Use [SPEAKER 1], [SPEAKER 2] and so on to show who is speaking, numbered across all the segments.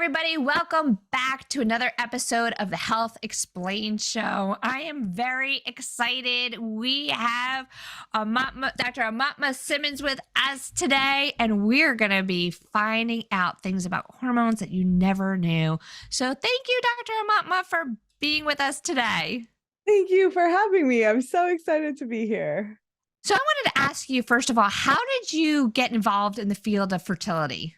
[SPEAKER 1] everybody. Welcome back to another episode of the Health Explained Show. I am very excited. We have Dr. Aumatma Simmons with us today, and we're going to be finding out things about hormones that you never knew. So thank you, Dr. Aumatma, for being with us today.
[SPEAKER 2] Thank you for having me. I'm so excited to be here.
[SPEAKER 1] So I wanted to ask you, first of all, how did you get involved in the field of fertility?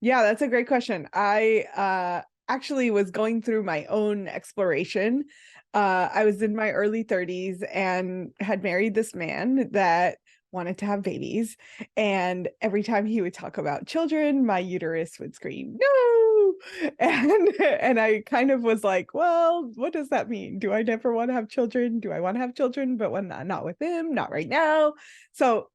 [SPEAKER 2] Yeah, that's a great question. I actually was going through my own exploration. I was in my early 30s and had married this man that wanted to have babies. And every time he would talk about children, my uterus would scream, no. And I kind of was like, well, what does that mean? Do I never want to have children? Do I want to have children, but when not with him, not right now? So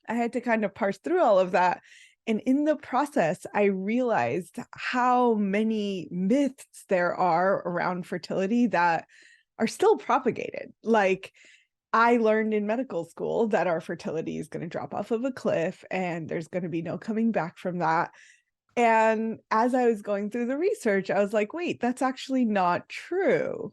[SPEAKER 2] I had to kind of parse through all of that. And in the process, I realized how many myths there are around fertility that are still propagated. Like, I learned in medical school that our fertility is going to drop off of a cliff and there's going to be no coming back from that. And as I was going through the research, I was like, wait, that's actually not true.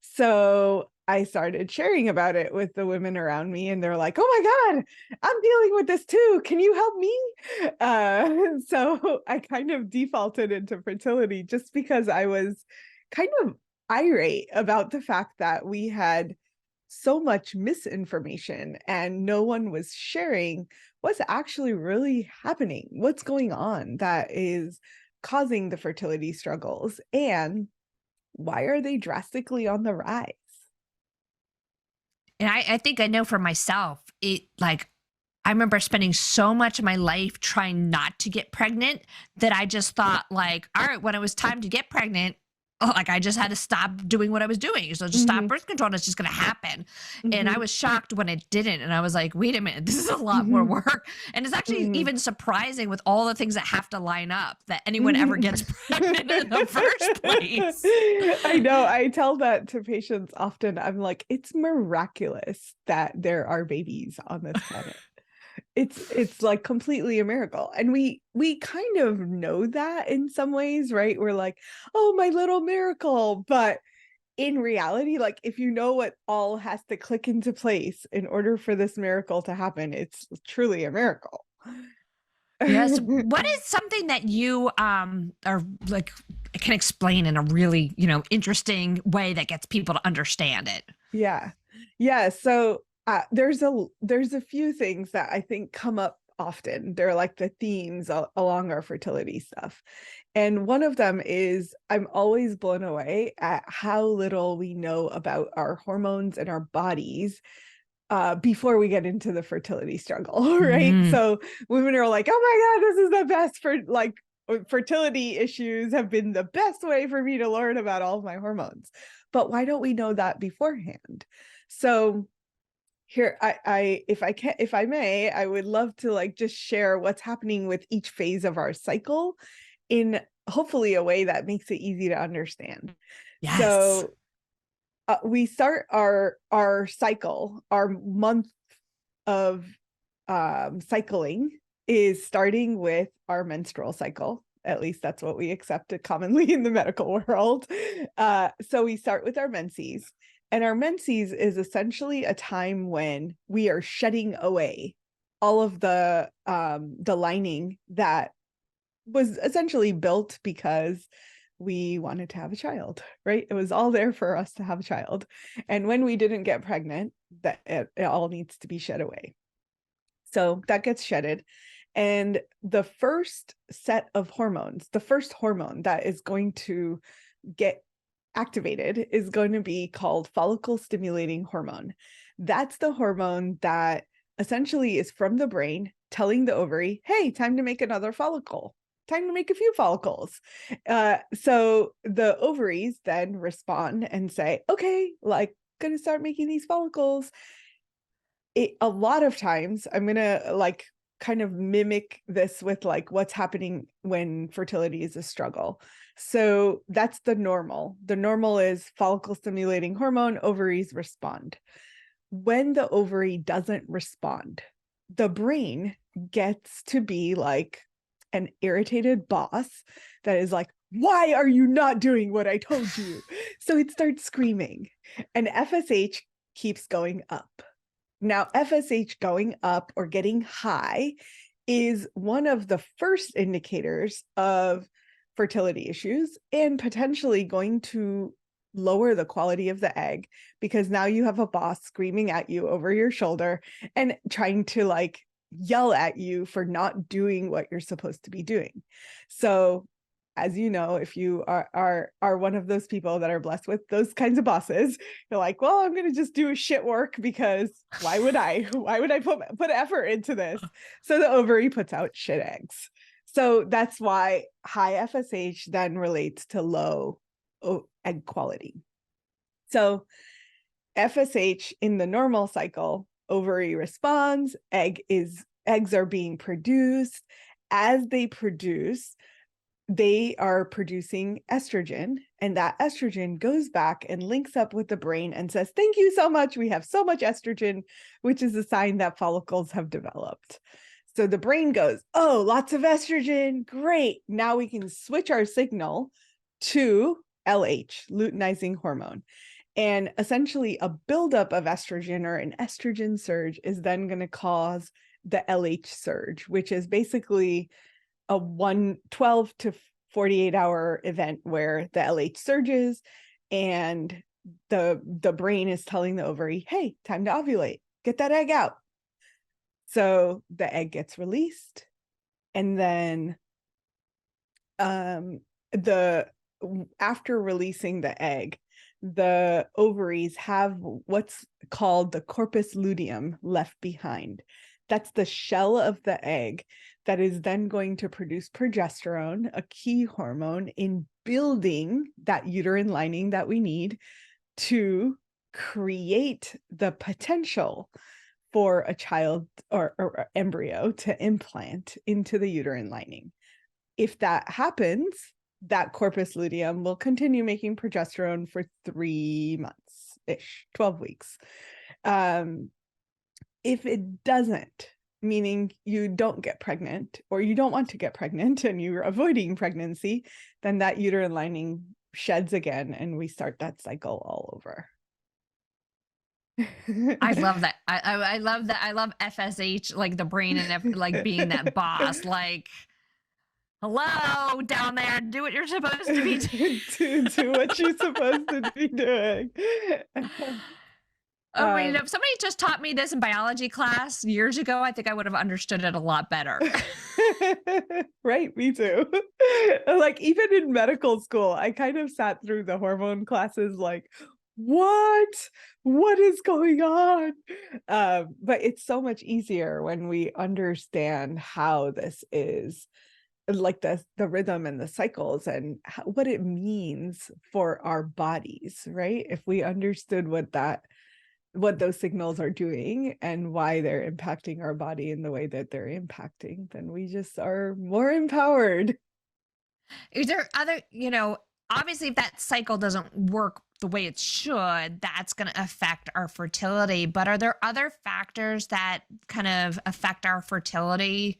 [SPEAKER 2] So I started sharing about it with the women around me, and they're like, oh my God, I'm dealing with this too. Can you help me? So I kind of defaulted into fertility just because I was kind of irate about the fact that we had so much misinformation and no one was sharing what's actually really happening, what's going on that is causing the fertility struggles, and why are they drastically on the rise?
[SPEAKER 1] And I think I know for myself, I remember spending so much of my life trying not to get pregnant that I just thought like, all right, when it was time to get pregnant, I just had to stop doing what I was doing. So just stop birth control and it's just going to happen. And I was shocked when it didn't. And I was like, wait a minute, this is a lot more work. And it's actually even surprising with all the things that have to line up that anyone ever gets pregnant in the first place.
[SPEAKER 2] I know. I tell that to patients often. I'm like, it's miraculous that there are babies on this planet. It's like completely a miracle. And we kind of know that in some ways, right? We're like, oh, my little miracle. But in reality, like, if you know what all has to click into place in order for this miracle to happen, it's truly a miracle.
[SPEAKER 1] Yes. What is something that you are like can explain in a really, interesting way that gets people to understand it?
[SPEAKER 2] Yeah. Yeah. So there's a few things that I think come up often. They're like the themes along our fertility stuff. And one of them is I'm always blown away at how little we know about our hormones and our bodies before we get into the fertility struggle, right?
[SPEAKER 1] Mm.
[SPEAKER 2] So women are like, oh my God, this is the best for like fertility issues have been the best way for me to learn about all of my hormones. But why don't we know that beforehand? So here, if I may, I would love to like just share what's happening with each phase of our cycle in hopefully a way that makes it easy to understand.
[SPEAKER 1] Yes.
[SPEAKER 2] So we start our cycle, our month of cycling is starting with our menstrual cycle. At least that's what we accepted commonly in the medical world. So we start with our menses. And our menses is essentially a time when we are shedding away all of the lining that was essentially built because we wanted to have a child, right? It was all there for us to have a child. And when we didn't get pregnant, that it all needs to be shed away. So that gets shedded. And the first set of hormones, the first hormone that is going to get activated is going to be called follicle stimulating hormone. That's the hormone that essentially is from the brain telling the ovary, hey, time to make another follicle, time to make a few follicles. So the ovaries then respond and say, okay, like, gonna start making these follicles. A lot of times I'm gonna like kind of mimic this with like what's happening when fertility is a struggle. So that's the normal. The normal is follicle stimulating hormone, ovaries respond. When the ovary doesn't respond, the brain gets to be like an irritated boss that is like, why are you not doing what I told you? So it starts screaming, and FSH keeps going up. Now, FSH going up or getting high is one of the first indicators of fertility issues and potentially going to lower the quality of the egg, because now you have a boss screaming at you over your shoulder and trying to like yell at you for not doing what you're supposed to be doing. So as you know, if you are one of those people that are blessed with those kinds of bosses, you're like, well, I'm going to just do shit work, because why would I put effort into this? So the ovary puts out shit eggs. So that's why high FSH then relates to low egg quality. So FSH in the normal cycle, ovary responds, eggs are being produced. As they produce, they are producing estrogen, and that estrogen goes back and links up with the brain and says, thank you so much. We have so much estrogen, which is a sign that follicles have developed. So the brain goes, oh, lots of estrogen. Great. Now we can switch our signal to LH, luteinizing hormone. And essentially a buildup of estrogen or an estrogen surge is then going to cause the LH surge, which is basically a 12 to 48 hour event where the LH surges and the brain is telling the ovary, hey, time to ovulate, get that egg out. So the egg gets released, and then after releasing the egg, the ovaries have what's called the corpus luteum left behind. That's the shell of the egg that is then going to produce progesterone, a key hormone in building that uterine lining that we need to create the potential for a child or embryo to implant into the uterine lining. If that happens, that corpus luteum will continue making progesterone for 3 months-ish, 12 weeks. If it doesn't, meaning you don't get pregnant or you don't want to get pregnant and you're avoiding pregnancy, then that uterine lining sheds again and we start that cycle all over.
[SPEAKER 1] I love that. I love that. I love FSH, like the brain and like being that boss. Like, hello down there, do what you're supposed to be doing.
[SPEAKER 2] do what you're supposed to be doing.
[SPEAKER 1] I mean, if somebody just taught me this in biology class years ago, I think I would have understood it a lot better.
[SPEAKER 2] Right, me too. Like even in medical school, I kind of sat through the hormone classes like, what is going on? But it's so much easier when we understand how this is, like the rhythm and the cycles and what it means for our bodies, right? If we understood what those signals are doing and why they're impacting our body in the way that they're impacting, then we just are more empowered.
[SPEAKER 1] Is there other, obviously if that cycle doesn't work the way it should, that's going to affect our fertility. But are there other factors that kind of affect our fertility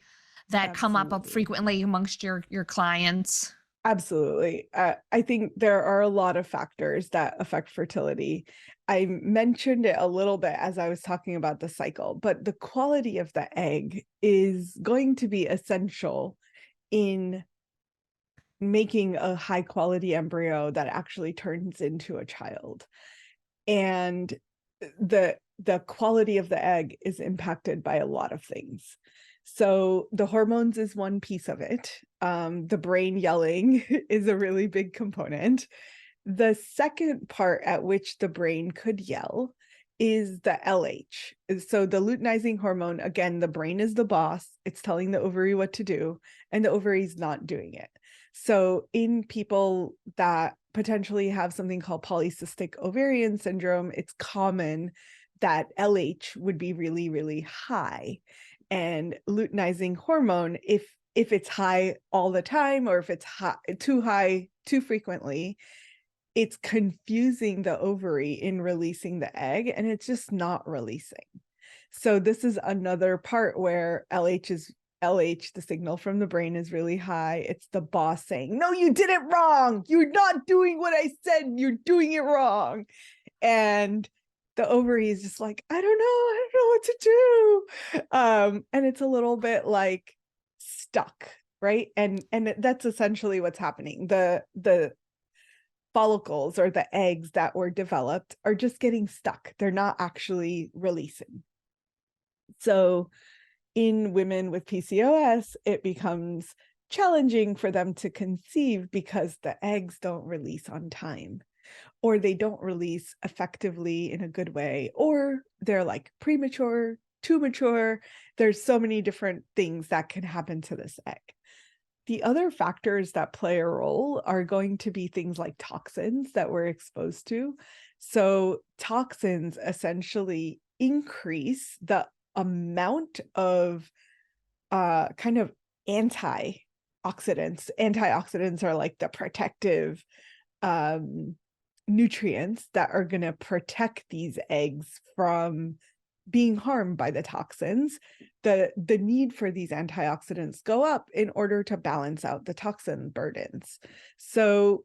[SPEAKER 1] that come up
[SPEAKER 2] Absolutely.
[SPEAKER 1] frequently amongst your clients?
[SPEAKER 2] Absolutely. I think there are a lot of factors that affect fertility. I mentioned it a little bit as I was talking about the cycle, but the quality of the egg is going to be essential in making a high quality embryo that actually turns into a child. And the quality of the egg is impacted by a lot of things. So the hormones is one piece of it. The brain yelling is a really big component. The second part at which the brain could yell is the LH. So the luteinizing hormone, again, the brain is the boss. It's telling the ovary what to do, and the ovary is not doing it. So in people that potentially have something called polycystic ovarian syndrome, it's common that LH would be really, really high. And luteinizing hormone, if it's high all the time, or if it's high too frequently, it's confusing the ovary in releasing the egg, and it's just not releasing. So this is another part where LH is LH, the signal from the brain, is really high. It's the boss saying, no, you did it wrong. You're not doing what I said. You're doing it wrong. And the ovary is just like, I don't know what to do. And it's a little bit like stuck, right? And that's essentially what's happening. The follicles or the eggs that were developed are just getting stuck. They're not actually releasing. So in women with PCOS, it becomes challenging for them to conceive because the eggs don't release on time, or they don't release effectively in a good way, or they're like premature, too mature. There's so many different things that can happen to this egg. The other factors that play a role are going to be things like toxins that we're exposed to. So toxins essentially increase the amount of kind of antioxidants. Antioxidants are like the protective nutrients that are going to protect these eggs from being harmed by the toxins. The need for these antioxidants go up in order to balance out the toxin burdens. So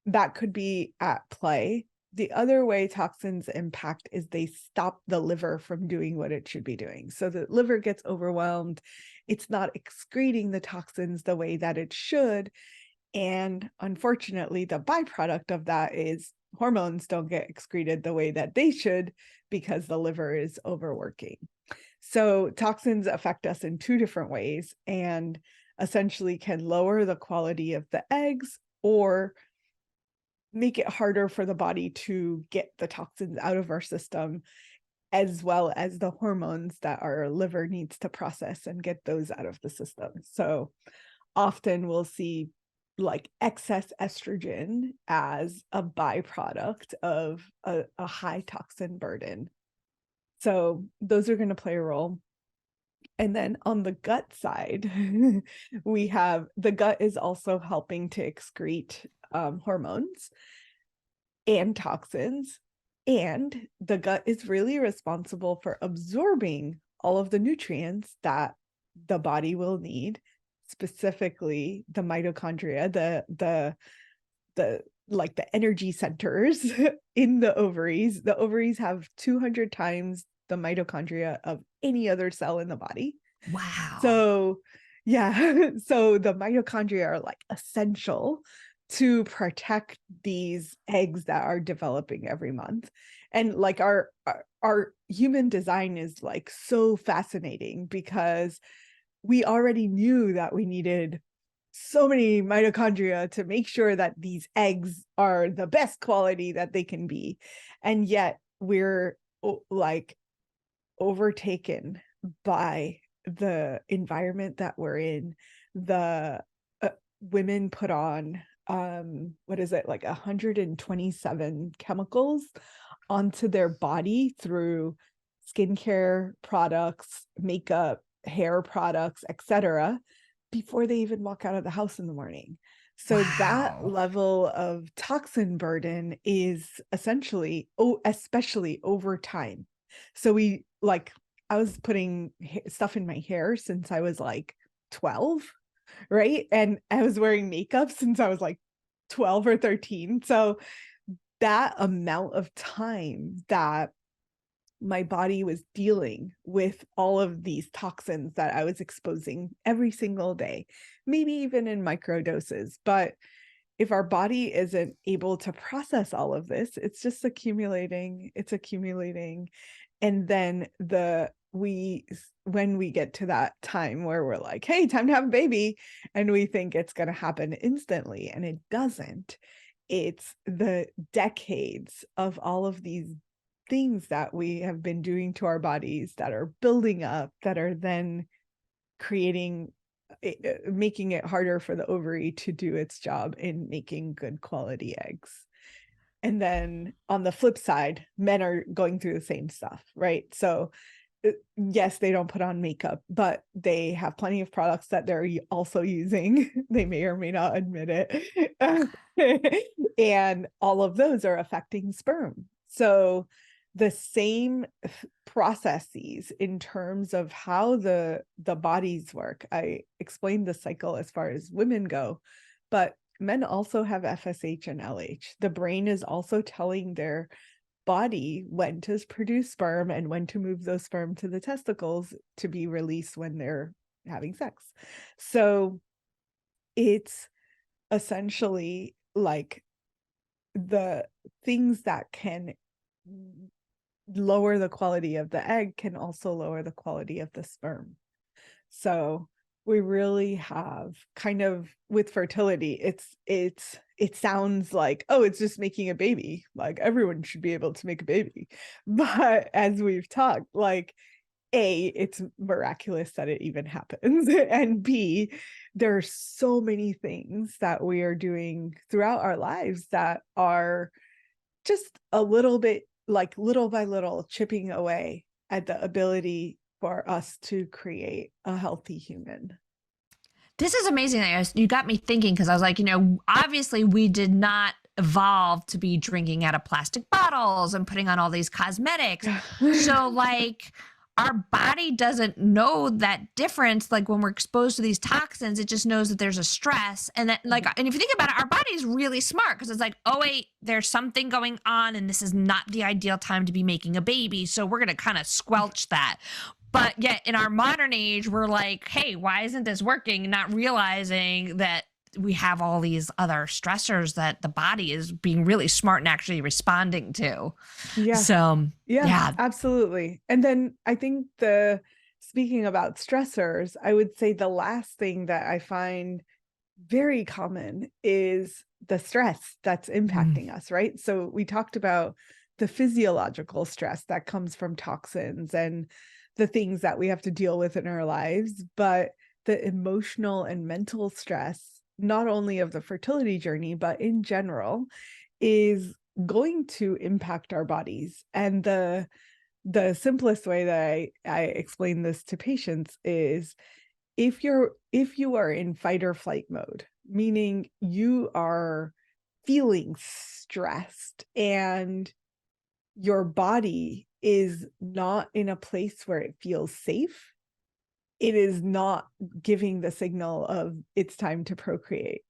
[SPEAKER 2] that could be at play. The other way toxins impact is they stop the liver from doing what it should be doing. So the liver gets overwhelmed. It's not excreting the toxins the way that it should. And unfortunately, the byproduct of that is hormones don't get excreted the way that they should because the liver is overworking. So toxins affect us in two different ways and essentially can lower the quality of the eggs or make it harder for the body to get the toxins out of our system, as well as the hormones that our liver needs to process and get those out of the system. So often we'll see like excess estrogen as a byproduct of a high toxin burden. So those are going to play a role. And then on the gut side, we have the gut is also helping to excrete hormones and toxins. And the gut is really responsible for absorbing all of the nutrients that the body will need, specifically the mitochondria, the like the energy centers in the ovaries. The ovaries have 200 times the mitochondria of any other cell in the body.
[SPEAKER 1] Wow.
[SPEAKER 2] So yeah, so the mitochondria are like essential to protect these eggs that are developing every month. And like our human design is like so fascinating because we already knew that we needed so many mitochondria to make sure that these eggs are the best quality that they can be. And yet we're like overtaken by the environment that we're in. The women put on what is it, like 127 chemicals onto their body through skincare products, makeup, hair products, etc., before they even walk out of the house in the morning. So that
[SPEAKER 1] Wow.
[SPEAKER 2] level of toxin burden is essentially, especially over time. So we like, I was putting stuff in my hair since I was like 12, right? And I was wearing makeup since I was like 12 or 13. So that amount of time that my body was dealing with all of these toxins that I was exposing every single day, maybe even in micro doses. But if our body isn't able to process all of this, it's just accumulating, it's accumulating. And then when we get to that time where we're like, hey, time to have a baby, and we think it's going to happen instantly, and it doesn't. It's the decades of all of these things that we have been doing to our bodies that are building up, that are then making it harder for the ovary to do its job in making good quality eggs. And then on the flip side, men are going through the same stuff, right? So yes, they don't put on makeup, but they have plenty of products that they're also using. They may or may not admit it. And all of those are affecting sperm. So the same processes in terms of how the bodies work. I explained the cycle as far as women go, but men also have FSH and LH. The brain is also telling their body when to produce sperm and when to move those sperm to the testicles to be released when they're having sex. So it's essentially like the things that can lower the quality of the egg can also lower the quality of the sperm. So we really have kind of with fertility, it sounds like, oh, it's just making a baby. Like everyone should be able to make a baby. But as we've talked, like A, it's miraculous that it even happens. And B, there are so many things that we are doing throughout our lives that are just a little bit like little by little chipping away at the ability for us to create a healthy human.
[SPEAKER 1] This is amazing. You got me thinking because I was like, obviously we did not evolve to be drinking out of plastic bottles and putting on all these cosmetics. So, like, our body doesn't know that difference. Like, when we're exposed to these toxins, it just knows that there's a stress. And that, like, and if you think about it, our body is really smart because it's like, oh, wait, there's something going on, and this is not the ideal time to be making a baby. So, we're going to kind of squelch that. But yet in our modern age, we're like, hey, why isn't this working? Not realizing that we have all these other stressors that the body is being really smart and actually responding to.
[SPEAKER 2] Yeah.
[SPEAKER 1] So,
[SPEAKER 2] Yeah, absolutely. And then I think speaking about stressors, I would say the last thing that I find very common is the stress that's impacting us, right? So we talked about the physiological stress that comes from toxins and the things that we have to deal with in our lives, but the emotional and mental stress, not only of the fertility journey, but in general, is going to impact our bodies. And the simplest way that I explain this to patients is if you are in fight or flight mode, meaning you are feeling stressed and your body is not in a place where it feels safe, it is not giving the signal of it's time to procreate.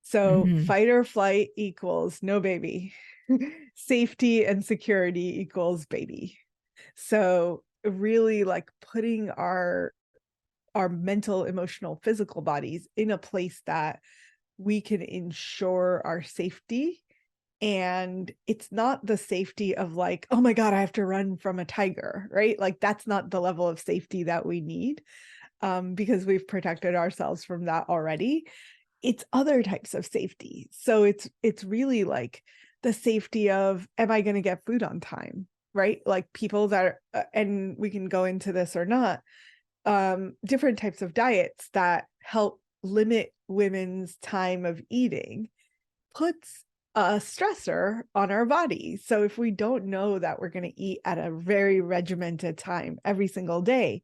[SPEAKER 2] So fight or flight equals no baby. Safety and security equals baby. So really like putting our mental, emotional, physical bodies in a place that we can ensure our safety. And it's not the safety of like, oh my God, I have to run from a tiger, right? Like that's not the level of safety that we need, because we've protected ourselves from that already. It's other types of safety. So it's really like the safety of, am I going to get food on time? Right? Like people that are, and we can go into this or not, different types of diets that help limit women's time of eating puts a stressor on our body. So if we don't know that we're going to eat at a very regimented time every single day,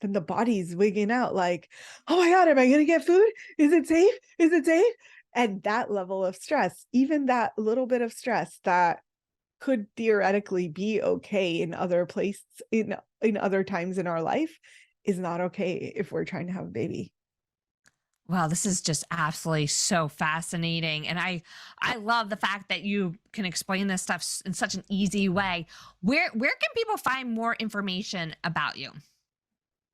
[SPEAKER 2] then the body's wigging out like, oh my God, am I going to get food? Is it safe? Is it safe? And that level of stress, even that little bit of stress that could theoretically be okay in other places, in other times in our life, is not okay if we're trying to have a baby.
[SPEAKER 1] Wow, this is just absolutely so fascinating. And I love the fact that you can explain this stuff in such an easy way. Where can people find more information about you?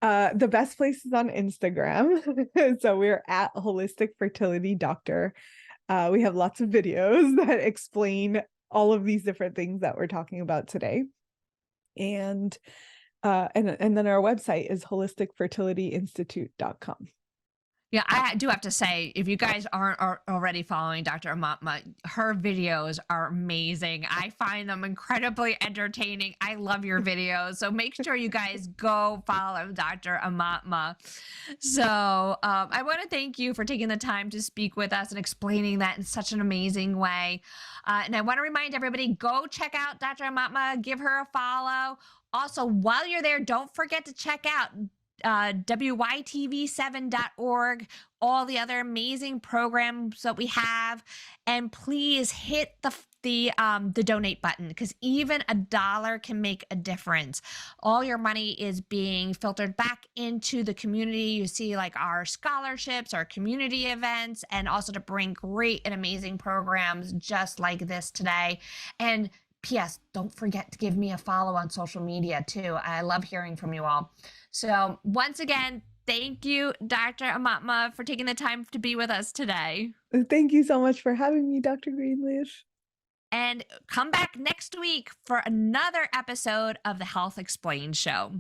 [SPEAKER 2] The best place is on Instagram. So we're at Holistic Fertility Doctor. We have lots of videos that explain all of these different things that we're talking about today. And then our website is holisticfertilityinstitute.com.
[SPEAKER 1] Yeah, I do have to say, if you guys aren't already following Dr. Aumatma, her videos are amazing. I find them incredibly entertaining. I love your videos. So make sure you guys go follow Dr. Aumatma. So I want to thank you for taking the time to speak with us and explaining that in such an amazing way. And I want to remind everybody, go check out Dr. Aumatma, give her a follow. Also, while you're there, don't forget to check out wytv7.org, all the other amazing programs that we have, and please hit the donate button, because even a dollar can make a difference. All your money is being filtered back into the community. You see like our scholarships, our community events, and also to bring great and amazing programs just like this today. And P.S. Don't forget to give me a follow on social media too. I love hearing from you all. So once again, thank you, Dr. Aumatma, for taking the time to be with us today.
[SPEAKER 2] Thank you so much for having me, Dr. Greenleaf.
[SPEAKER 1] And come back next week for another episode of the Health Explained Show.